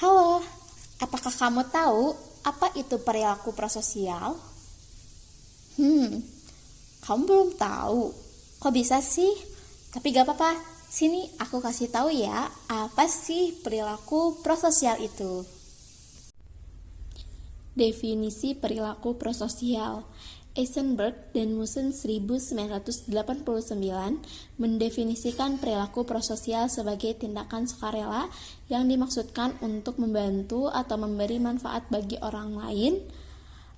Halo, apakah kamu tahu apa itu perilaku prososial? Kamu belum tahu. Kok bisa sih? Tapi gak apa-apa, sini aku kasih tahu ya, apa sih perilaku prososial itu? Definisi perilaku prososial. Eisenberg dan Musen 1989 mendefinisikan perilaku prososial sebagai tindakan sukarela yang dimaksudkan untuk membantu atau memberi manfaat bagi orang lain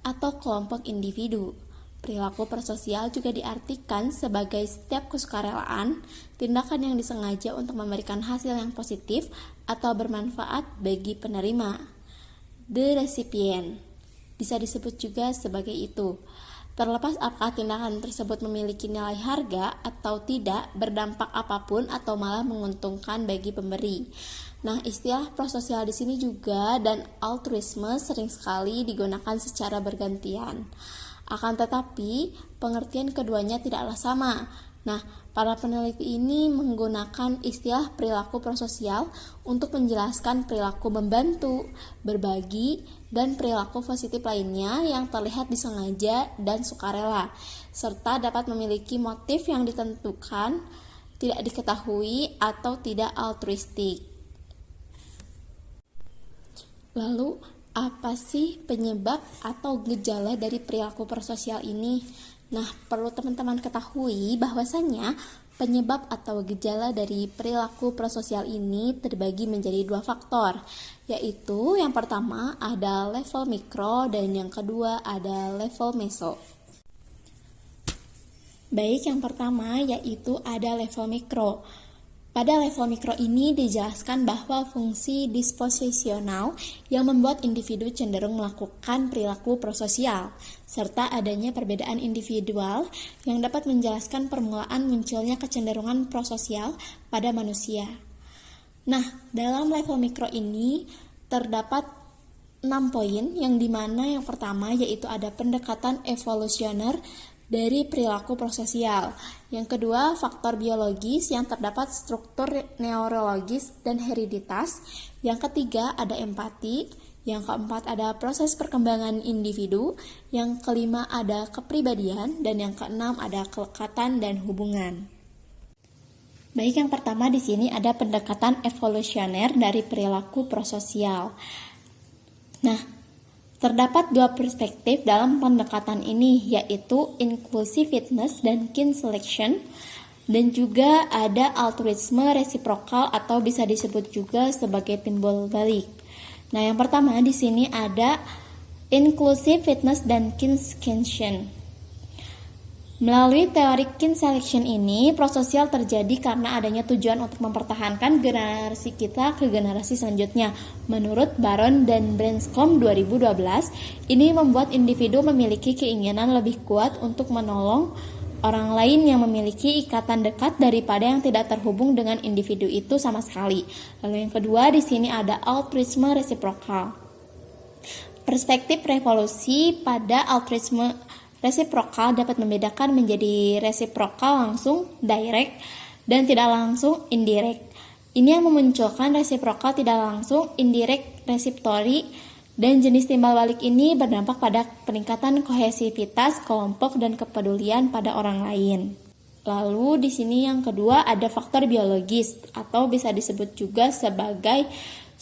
atau kelompok individu. Perilaku prososial juga diartikan sebagai setiap kesukarelaan, tindakan yang disengaja untuk memberikan hasil yang positif atau bermanfaat bagi penerima. The recipient bisa disebut juga sebagai itu. Terlepas apakah tindakan tersebut memiliki nilai harga atau tidak, berdampak apapun atau malah menguntungkan bagi pemberi. Nah, istilah prososial di sini juga dan altruisme sering sekali digunakan secara bergantian. Akan tetapi, pengertian keduanya tidaklah sama. Nah, para peneliti ini menggunakan istilah perilaku prososial untuk menjelaskan perilaku membantu, berbagi, dan perilaku positif lainnya yang terlihat disengaja dan sukarela, serta dapat memiliki motif yang ditentukan, tidak diketahui, atau tidak altruistik. Lalu, apa sih penyebab atau gejala dari perilaku prososial ini? Nah, perlu teman-teman ketahui bahwasannya penyebab atau gejala dari perilaku prososial ini terbagi menjadi dua faktor, yaitu yang pertama ada level mikro dan yang kedua ada level meso. Baik, yang pertama yaitu ada level mikro. Pada level mikro ini dijelaskan bahwa fungsi disposisional yang membuat individu cenderung melakukan perilaku prososial, serta adanya perbedaan individual yang dapat menjelaskan permulaan munculnya kecenderungan prososial pada manusia. Nah, dalam level mikro ini terdapat 6 poin yang dimana yang pertama yaitu ada pendekatan evolusioner dari perilaku prososial. Yang kedua, faktor biologis yang terdapat struktur neurologis dan hereditas. Yang ketiga, ada empati. Yang keempat, ada proses perkembangan individu. Yang kelima, ada kepribadian. Dan yang keenam, ada kelekatan dan hubungan. Baik, yang pertama di sini ada pendekatan evolusioner dari perilaku prososial. Nah, terdapat dua perspektif dalam pendekatan ini, yaitu inclusiveness dan kin selection, dan juga ada altruisme resiprokal atau bisa disebut juga sebagai timbal balik. Nah, yang pertama di sini ada inclusiveness dan kin selection. Melalui teori kin selection ini, prososial terjadi karena adanya tujuan untuk mempertahankan generasi kita ke generasi selanjutnya. Menurut Baron dan Branscombe 2012, ini membuat individu memiliki keinginan lebih kuat untuk menolong orang lain yang memiliki ikatan dekat daripada yang tidak terhubung dengan individu itu sama sekali. Lalu yang kedua di sini ada altruisme resiprokal. Perspektif revolusi pada altruisme resiprokal dapat membedakan menjadi resiprokal langsung, direct, dan tidak langsung, indirect. Ini yang memunculkan resiprokal tidak langsung, indirect, reciprocity, dan jenis timbal balik ini berdampak pada peningkatan kohesivitas kelompok dan kepedulian pada orang lain. Lalu di sini yang kedua ada faktor biologis atau bisa disebut juga sebagai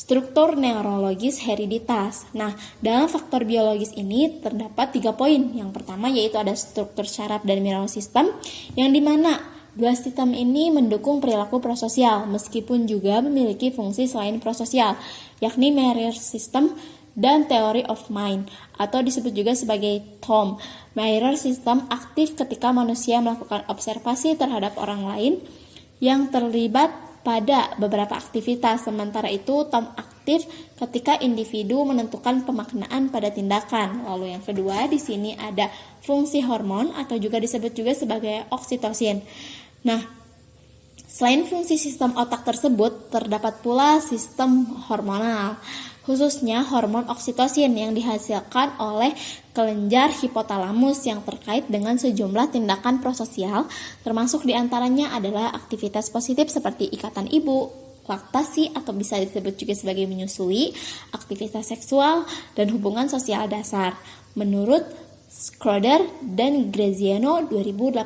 struktur neurologis hereditas. Nah, dalam faktor biologis ini terdapat 3 poin. Yang pertama yaitu ada struktur syaraf dan mirror system, yang dimana dua sistem ini mendukung perilaku prososial, meskipun juga memiliki fungsi selain prososial, yakni mirror system dan theory of mind, atau disebut juga sebagai TOM. Mirror system aktif ketika manusia melakukan observasi terhadap orang lain yang terlibat pada beberapa aktivitas, sementara itu TOM aktif ketika individu menentukan pemaknaan pada tindakan. Lalu yang kedua di sini ada fungsi hormon atau juga disebut juga sebagai oksitosin. Nah, selain fungsi sistem otak tersebut, terdapat pula sistem hormonal, khususnya hormon oksitosin yang dihasilkan oleh kelenjar hipotalamus yang terkait dengan sejumlah tindakan prososial, termasuk diantaranya adalah aktivitas positif seperti ikatan ibu, laktasi atau bisa disebut juga sebagai menyusui, aktivitas seksual, dan hubungan sosial dasar. Menurut Schroeder dan Graziano 2018.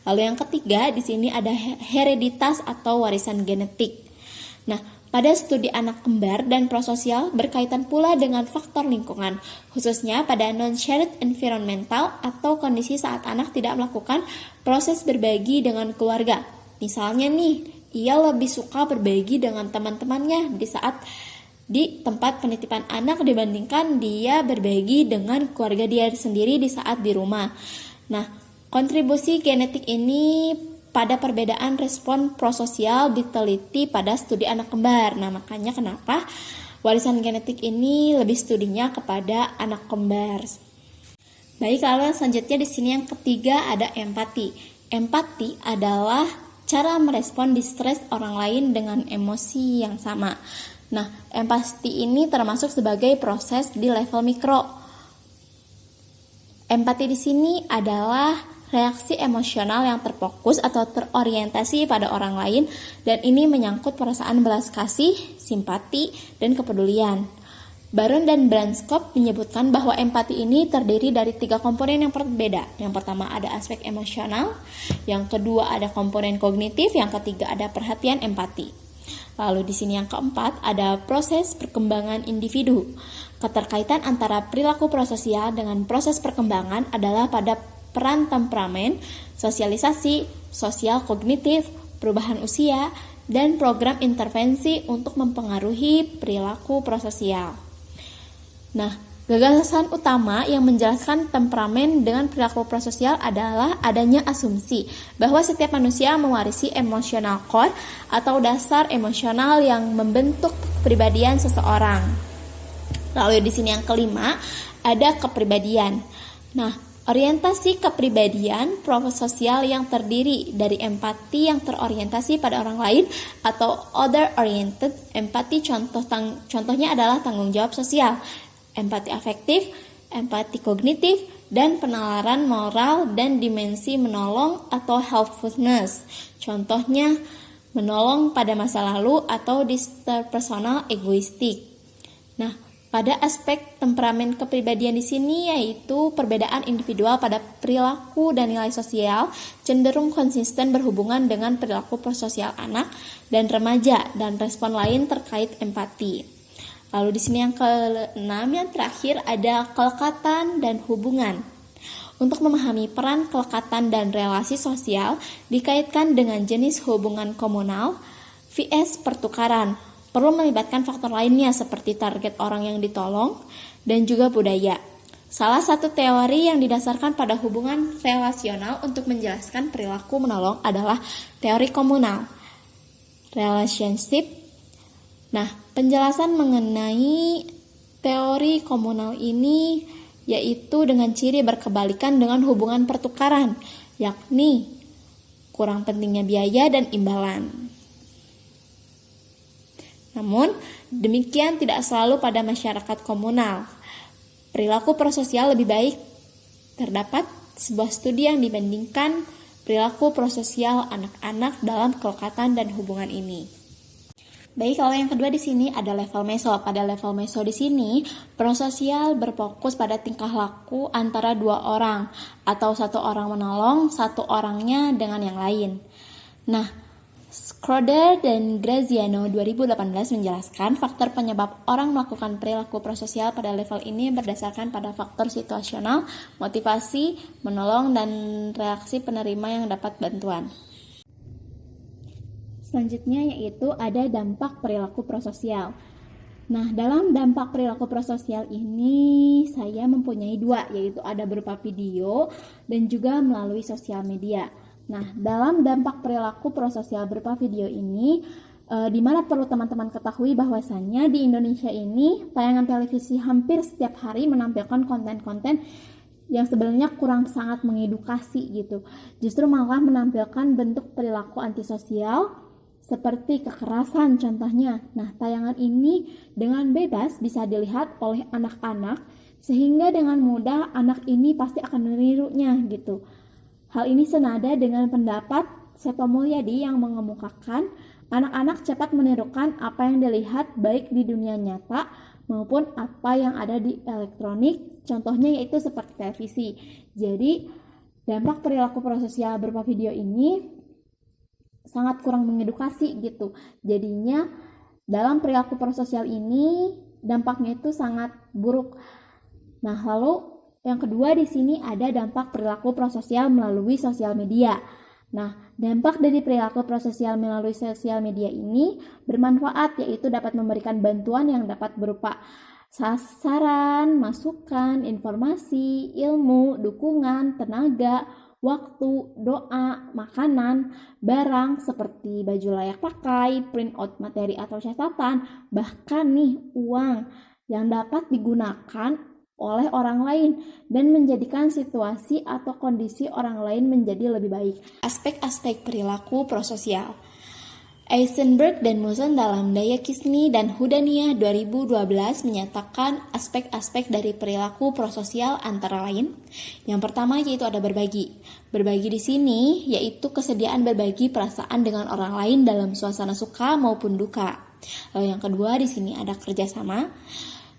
Lalu yang ketiga di sini ada hereditas atau warisan genetik. Nah, pada studi anak kembar dan prososial berkaitan pula dengan faktor lingkungan, khususnya pada non-shared environmental atau kondisi saat anak tidak melakukan proses berbagi dengan keluarga. Misalnya nih, ia lebih suka berbagi dengan teman-temannya di tempat penitipan anak dibandingkan dia berbagi dengan keluarga dia sendiri di saat di rumah. Nah, kontribusi genetik ini pada perbedaan respon prososial diteliti pada studi anak kembar. Nah, makanya kenapa warisan genetik ini lebih studinya kepada anak kembar. Baik, lalu selanjutnya di sini yang ketiga ada empati. Empati adalah cara merespon distress orang lain dengan emosi yang sama. Nah, empati ini termasuk sebagai proses di level mikro. Empati di sini adalah reaksi emosional yang terfokus atau terorientasi pada orang lain, dan ini menyangkut perasaan belas kasih, simpati, dan kepedulian. Baron dan Branskop menyebutkan bahwa empati ini terdiri dari 3 komponen yang berbeda. Yang pertama ada aspek emosional, yang kedua ada komponen kognitif, yang ketiga ada perhatian empati. Lalu di sini yang keempat ada proses perkembangan individu. Keterkaitan antara perilaku prososial dengan proses perkembangan adalah pada peran temperamen, sosialisasi, sosial kognitif, perubahan usia, dan program intervensi untuk mempengaruhi perilaku prososial. Nah, gagasan utama yang menjelaskan temperamen dengan perilaku prososial adalah adanya asumsi bahwa setiap manusia mewarisi emotional core atau dasar emosional yang membentuk kepribadian seseorang. Lalu di sini yang kelima ada kepribadian. Nah, orientasi kepribadian prososial yang terdiri dari empati yang terorientasi pada orang lain atau other oriented empati, contohnya adalah tanggung jawab sosial, empati afektif, empati kognitif, dan penalaran moral dan dimensi menolong atau helpfulness. Contohnya menolong pada masa lalu atau interpersonal egoistik. Nah, pada aspek temperamen kepribadian di sini yaitu perbedaan individual pada perilaku dan nilai sosial cenderung konsisten berhubungan dengan perilaku prososial anak dan remaja dan respon lain terkait empati. Lalu di sini yang keenam yang terakhir ada kelekatan dan hubungan. Untuk memahami peran kelekatan dan relasi sosial dikaitkan dengan jenis hubungan komunal vs pertukaran. Perlu melibatkan faktor lainnya seperti target orang yang ditolong dan juga budaya. Salah satu teori yang didasarkan pada hubungan relasional untuk menjelaskan perilaku menolong adalah teori komunal, relationship. Nah, penjelasan mengenai teori komunal ini yaitu dengan ciri berkebalikan dengan hubungan pertukaran, yakni kurang pentingnya biaya dan imbalan. Namun, demikian tidak selalu pada masyarakat komunal. Perilaku prososial lebih baik. Terdapat sebuah studi yang dibandingkan perilaku prososial anak-anak dalam kelekatan dan hubungan ini. Baik, kalau yang kedua di sini ada level meso. Pada level meso di sini, prososial berfokus pada tingkah laku antara 2 orang atau 1 orang menolong, 1 orangnya dengan yang lain. Nah, Schroeder dan Graziano 2018 menjelaskan faktor penyebab orang melakukan perilaku prososial pada level ini berdasarkan pada faktor situasional, motivasi, menolong, dan reaksi penerima yang dapat bantuan. Selanjutnya yaitu ada dampak perilaku prososial. Nah, dalam dampak perilaku prososial ini saya mempunyai 2, yaitu ada berupa video dan juga melalui sosial media. Nah, dalam dampak perilaku prososial berupa video ini, di mana perlu teman-teman ketahui bahwasannya di Indonesia ini tayangan televisi hampir setiap hari menampilkan konten-konten yang sebenarnya kurang sangat mengedukasi gitu. Justru malah menampilkan bentuk perilaku antisosial seperti kekerasan contohnya. Nah, tayangan ini dengan bebas bisa dilihat oleh anak-anak sehingga dengan mudah anak ini pasti akan menirunya gitu. Hal ini senada dengan pendapat Seto Mulyadi yang mengemukakan Anak-anak cepat menirukan apa yang dilihat baik di dunia nyata maupun apa yang ada di elektronik, contohnya yaitu seperti televisi. Jadi, dampak perilaku prososial berupa video ini sangat kurang mengedukasi gitu. Jadinya, dalam perilaku prososial ini dampaknya itu sangat buruk. Nah, lalu yang kedua di sini ada dampak perilaku prososial melalui sosial media. Nah, dampak dari perilaku prososial melalui sosial media ini bermanfaat, yaitu dapat memberikan bantuan yang dapat berupa saran, masukan, informasi, ilmu, dukungan, tenaga, waktu, doa, makanan, barang seperti baju layak pakai, print out materi atau catatan, bahkan nih uang yang dapat digunakan oleh orang lain dan menjadikan situasi atau kondisi orang lain menjadi lebih baik. Aspek-aspek perilaku prososial. Eisenberg dan Muson dalam Dayakisni dan Hudaniah 2012 menyatakan aspek-aspek dari perilaku prososial antara lain. Yang pertama yaitu ada berbagi. Berbagi di sini yaitu kesediaan berbagi perasaan dengan orang lain dalam suasana suka maupun duka. Lalu yang kedua di sini ada kerjasama.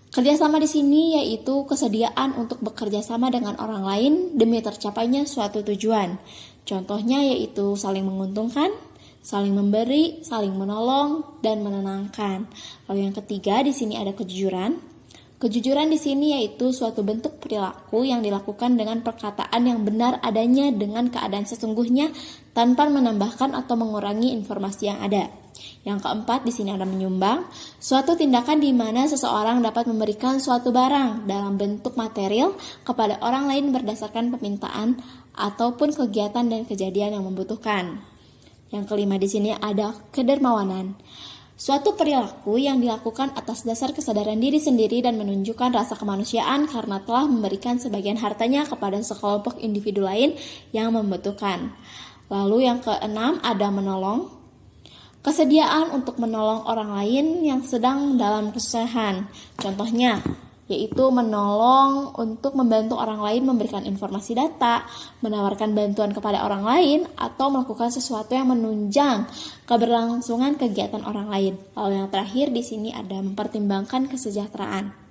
Kerjasama di sini yaitu kesediaan untuk bekerja sama dengan orang lain demi tercapainya suatu tujuan. Contohnya yaitu saling menguntungkan, saling memberi, saling menolong, dan menenangkan. Lalu yang ketiga di sini ada kejujuran. Kejujuran di sini yaitu suatu bentuk perilaku yang dilakukan dengan perkataan yang benar adanya dengan keadaan sesungguhnya tanpa menambahkan atau mengurangi informasi yang ada. Yang keempat di sini ada menyumbang, suatu tindakan di mana seseorang dapat memberikan suatu barang dalam bentuk material kepada orang lain berdasarkan permintaan ataupun kegiatan dan kejadian yang membutuhkan. Yang kelima di sini ada kedermawanan. Suatu perilaku yang dilakukan atas dasar kesadaran diri sendiri dan menunjukkan rasa kemanusiaan karena telah memberikan sebagian hartanya kepada sekelompok individu lain yang membutuhkan. Lalu yang keenam ada menolong. Kesediaan untuk menolong orang lain yang sedang dalam kesusahan. Contohnya, yaitu menolong untuk membantu orang lain memberikan informasi data, menawarkan bantuan kepada orang lain, atau melakukan sesuatu yang menunjang keberlangsungan kegiatan orang lain. Lalu yang terakhir di sini ada mempertimbangkan kesejahteraan.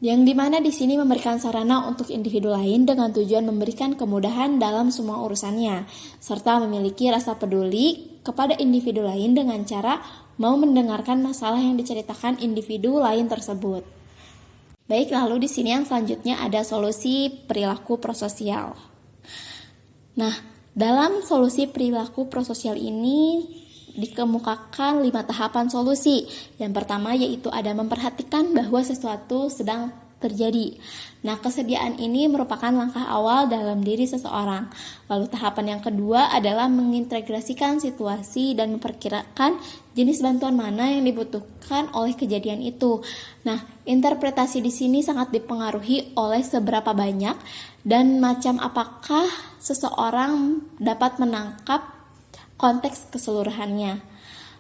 Yang dimana di sini memberikan sarana untuk individu lain dengan tujuan memberikan kemudahan dalam semua urusannya, serta memiliki rasa peduli kepada individu lain dengan cara mau mendengarkan masalah yang diceritakan individu lain tersebut. Baik, lalu di sini yang selanjutnya ada solusi perilaku prososial. Nah, dalam solusi perilaku prososial ini dikemukakan 5 tahapan solusi. Yang pertama yaitu ada memperhatikan bahwa sesuatu sedang terjadi. Nah, kesediaan ini merupakan langkah awal dalam diri seseorang. Lalu tahapan yang kedua adalah mengintegrasikan situasi dan memperkirakan jenis bantuan mana yang dibutuhkan oleh kejadian itu. Nah, interpretasi di sini sangat dipengaruhi oleh seberapa banyak dan macam apakah seseorang dapat menangkap konteks keseluruhannya.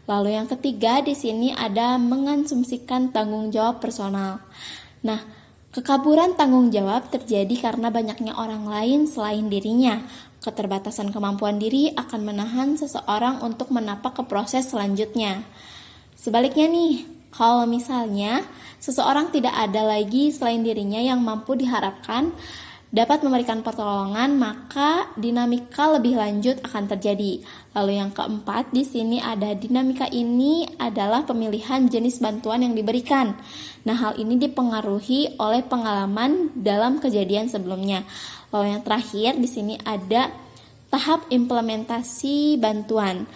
Lalu yang ketiga di sini ada mengasumsikan tanggung jawab personal. Nah, kekaburan tanggung jawab terjadi karena banyaknya orang lain selain dirinya. Keterbatasan kemampuan diri akan menahan seseorang untuk menapak ke proses selanjutnya. Sebaliknya nih, kalau misalnya seseorang tidak ada lagi selain dirinya yang mampu diharapkan dapat memberikan pertolongan, maka dinamika lebih lanjut akan terjadi. Lalu yang keempat di sini ada dinamika ini adalah pemilihan jenis bantuan yang diberikan. Nah, hal ini dipengaruhi oleh pengalaman dalam kejadian sebelumnya. Lalu yang terakhir di sini ada tahap implementasi bantuan.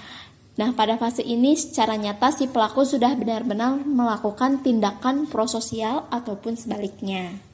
Nah, pada fase ini secara nyata si pelaku sudah benar-benar melakukan tindakan prososial ataupun sebaliknya.